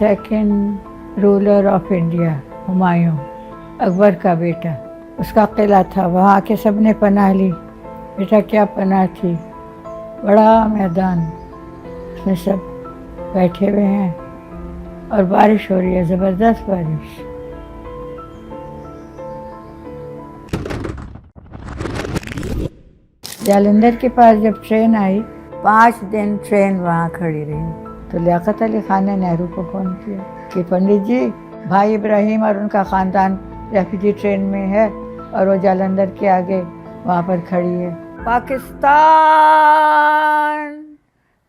Second ruler of India Humayun, Akbar का बेटा, उसका किला था, वहाँ आके सबने पनाह ली। बेटा क्या पनाह थी, बड़ा मैदान, उसमें सब बैठे हुए हैं और बारिश हो रही है, ज़बरदस्त बारिश। जालंधर के पास जब ट्रेन आई, 5 दिन ट्रेन वहाँ खड़ी रही। तो लियाकत अली खान ने नेहरू को फ़ोन किया कि पंडित जी, भाई इब्राहिम और उनका ख़ानदान रेफ्यूजी ट्रेन में है और वो जालंधर के आगे वहाँ पर खड़ी है। पाकिस्तान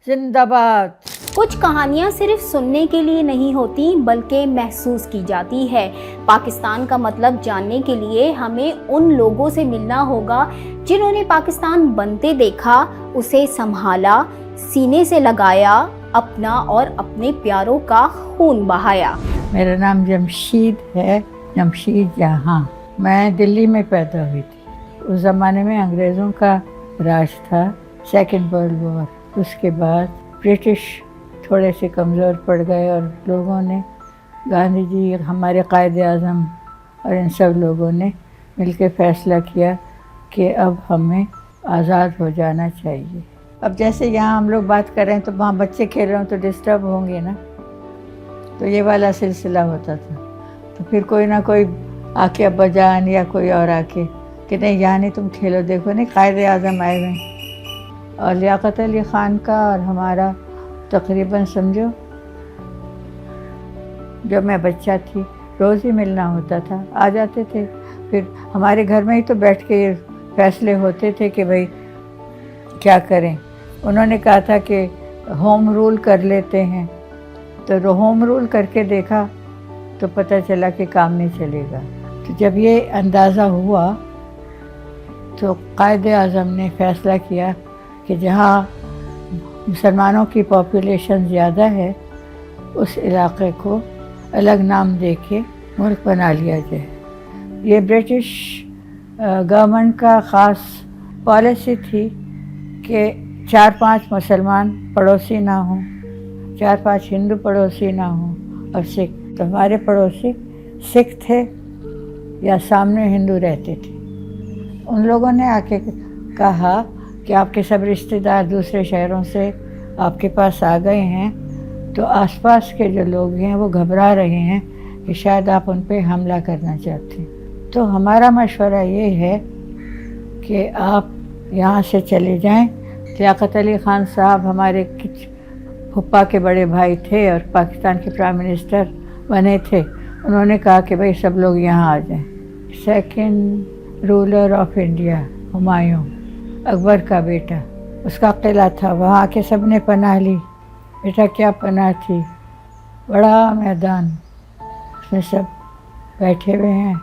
जिंदाबाद। कुछ कहानियाँ सिर्फ सुनने के लिए नहीं होती बल्कि महसूस की जाती है। पाकिस्तान का मतलब जानने के लिए हमें उन लोगों से मिलना होगा जिन्होंने पाकिस्तान बनते देखा, उसे संभाला, सीने से लगाया, अपना और अपने प्यारों का खून बहाया। मेरा नाम जमशीद है, जमशीद जहाँ। मैं दिल्ली में पैदा हुई थी। उस ज़माने में अंग्रेज़ों का राज था, सेकेंड वर्ल्ड वॉर। उसके बाद ब्रिटिश थोड़े से कमज़ोर पड़ गए और लोगों ने, गांधी जी, हमारे कायद आज़म और इन सब लोगों ने मिलकर फ़ैसला किया कि अब हमें आज़ाद हो जाना चाहिए। अब जैसे यहाँ हम लोग बात कर रहे हैं तो वहाँ बच्चे खेल रहे हो तो डिस्टर्ब होंगे ना, तो ये वाला सिलसिला होता था। तो फिर कोई ना कोई आके अब्बा जान या कोई और आके कि नहीं यहाँ नहीं, तुम खेलो, देखो नहीं कायद आज़म आए हुए। और लियाकत अली ख़ान का और हमारा तकरीबन समझो, जब मैं बच्चा थी रोज़ ही मिलना होता था, आ जाते थे। फिर हमारे घर में ही तो बैठ के ये फैसले होते थे कि भाई क्या करें। उन्होंने कहा था कि होम रूल कर लेते हैं, तो होम रूल करके देखा तो पता चला कि काम नहीं चलेगा। तो जब ये अंदाज़ा हुआ तो कायद आज़म ने फ़ैसला किया कि जहाँ मुसलमानों की पॉपुलेशन ज़्यादा है उस इलाक़े को अलग नाम दे के मुल्क बना लिया जाए। ये ब्रिटिश गवर्नमेंट का ख़ास पॉलिसी थी कि 4-5 मुसलमान पड़ोसी ना हों, 4-5 हिंदू पड़ोसी ना हों और सिख। तो हमारे पड़ोसी सिख थे या सामने हिंदू रहते थे। उन लोगों ने आके कहा कि आपके सब रिश्तेदार दूसरे शहरों से आपके पास आ गए हैं, तो आसपास के जो लोग हैं वो घबरा रहे हैं कि शायद आप उन पे हमला करना चाहते हैं। तो हमारा मशवरा ये है कि आप यहाँ से चले जाएं। लियाकत अली ख़ान साहब हमारे फुप्पा के बड़े भाई थे और पाकिस्तान के प्राइम मिनिस्टर बने थे। उन्होंने कहा कि भाई सब लोग यहाँ आ जाएं। Second ruler of India Humayun, Akbar का बेटा, उसका किला था, वहाँ आके सबने पनाह ली। बेटा क्या पनाह थी, बड़ा मैदान, उसमें सब बैठे हुए हैं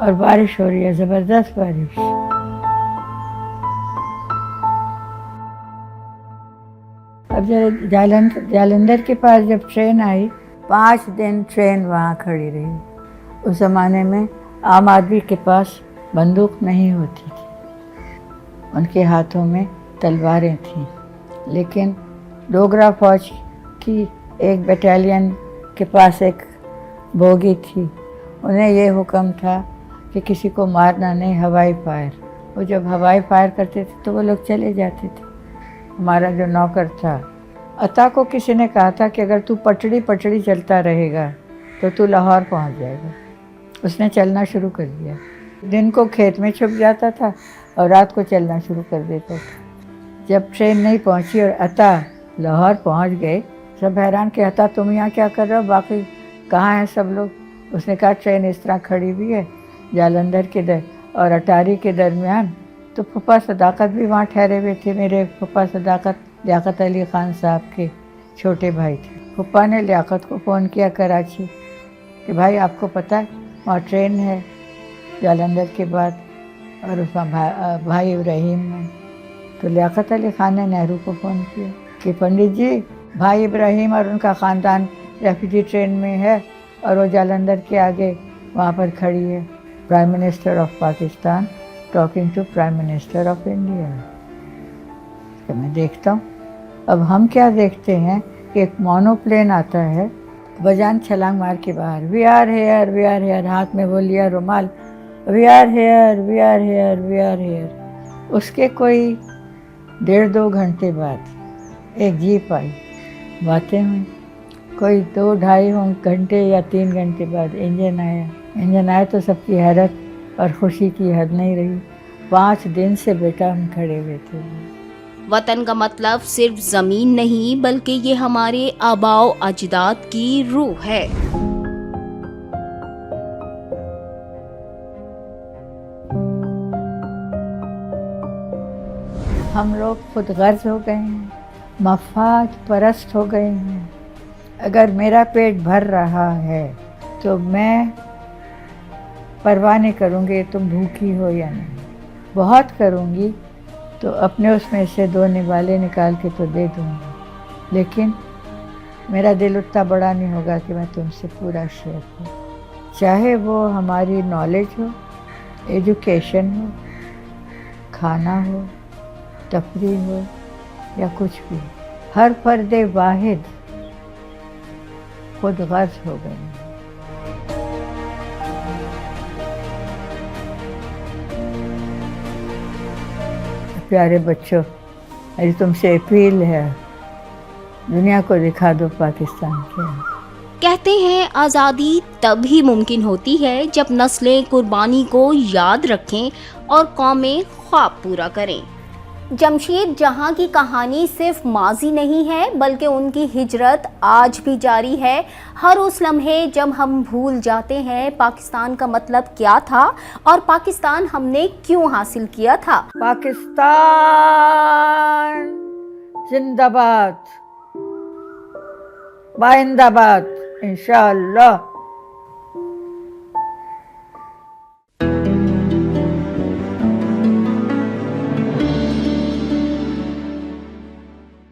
और बारिश हो रही है, ज़बरदस्त बारिश। अब जालंधर के पास जब ट्रेन आई, 5 दिन ट्रेन वहाँ खड़ी रही। उस ज़माने में आम आदमी के पास बंदूक नहीं होती थी, उनके हाथों में तलवारें थीं। लेकिन डोगरा फौज की एक बटालियन के पास एक बोगी थी, उन्हें ये हुक्म था कि किसी को मारना नहीं, हवाई फायर। वो जब हवाई फायर करते थे तो वो लोग चले जाते थे। हमारा जो नौकर था, अता को किसी ने कहा था कि अगर तू पटड़ी पटड़ी चलता रहेगा तो तू लाहौर पहुंच जाएगा। उसने चलना शुरू कर दिया। दिन को खेत में छुप जाता था और रात को चलना शुरू कर देता था। जब ट्रेन नहीं पहुंची और अता लाहौर पहुंच गए, सब हैरान कि अता तुम यहाँ क्या कर रहे हो, बाकी कहाँ हैं सब लोग। उसने कहा ट्रेन इस तरह खड़ी हुई है जालंधर के और अटारी के दरमियान। तो फूफा सदाकत भी वहाँ ठहरे हुए थे। मेरे फूफा सदाकत लियाकत अली ख़ान साहब के छोटे भाई थे। फूफा ने लियाकत को फ़ोन किया कराची कि भाई आपको पता है वहाँ ट्रेन है जालंधर के बाद, और उसमें भाई इब्राहिम ने। तो लियाकत अली ख़ान ने नेहरू को फ़ोन किया कि पंडित जी, भाई इब्राहिम और उनका ख़ानदान रेफ्यूजी ट्रेन में है और वो जालंधर के आगे वहाँ पर खड़ी है। Prime minister of Pakistan talking to prime minister of India. तो मैं देखता हूँ, अब हम क्या देखते हैं कि एक मोनोप्लेन आता है बजान छलांग मार के बाहर, we are here, we are here, हाथ में वो लिया रुमाल, we are here, we are here, we are here. उसके कोई 1.5-2 घंटे बाद एक जीप आई, बातें हुई, कोई 2-2.5 घंटे या 3 घंटे बाद इंजन आया। इंजन आया तो सबकी हैरत और खुशी की हद नहीं रही। 5 दिन से बेटा हम खड़े हुए थे। वतन का मतलब सिर्फ ज़मीन नहीं बल्कि ये हमारे आबाओ अजदाद की रूह है। हम लोग खुद गर्ज हो गए हैं, मफाद परस्त हो गए हैं। अगर मेरा पेट भर रहा है तो मैं परवाह नहीं करूँगी तुम भूखी हो या नहीं। बहुत करूँगी तो अपने उसमें से 2 निवाले निकाल के तो दे दूँगी, लेकिन मेरा दिल उतना बड़ा नहीं होगा कि मैं तुमसे पूरा शेयर करूँ। चाहे वो हमारी नॉलेज हो, एजुकेशन हो, खाना हो, तफरीह हो या कुछ भी, हर फर्दे वाहिद खुद गर्ज हो गए हैं। प्यारे बच्चों, मेरी तुमसे अपील है, दुनिया को दिखा दो पाकिस्तान क्या है। कहते हैं आज़ादी तभी मुमकिन होती है जब नस्लें कुर्बानी को याद रखें और कौमें ख्वाब पूरा करें। जमशेद जहां की कहानी सिर्फ माजी नहीं है बल्कि उनकी हिजरत आज भी जारी है। हर उस लम्हे जब हम भूल जाते हैं पाकिस्तान का मतलब क्या था और पाकिस्तान हमने क्यों हासिल किया था। पाकिस्तान जिंदाबाद, बाइंदाबाद इंशाअल्लाह।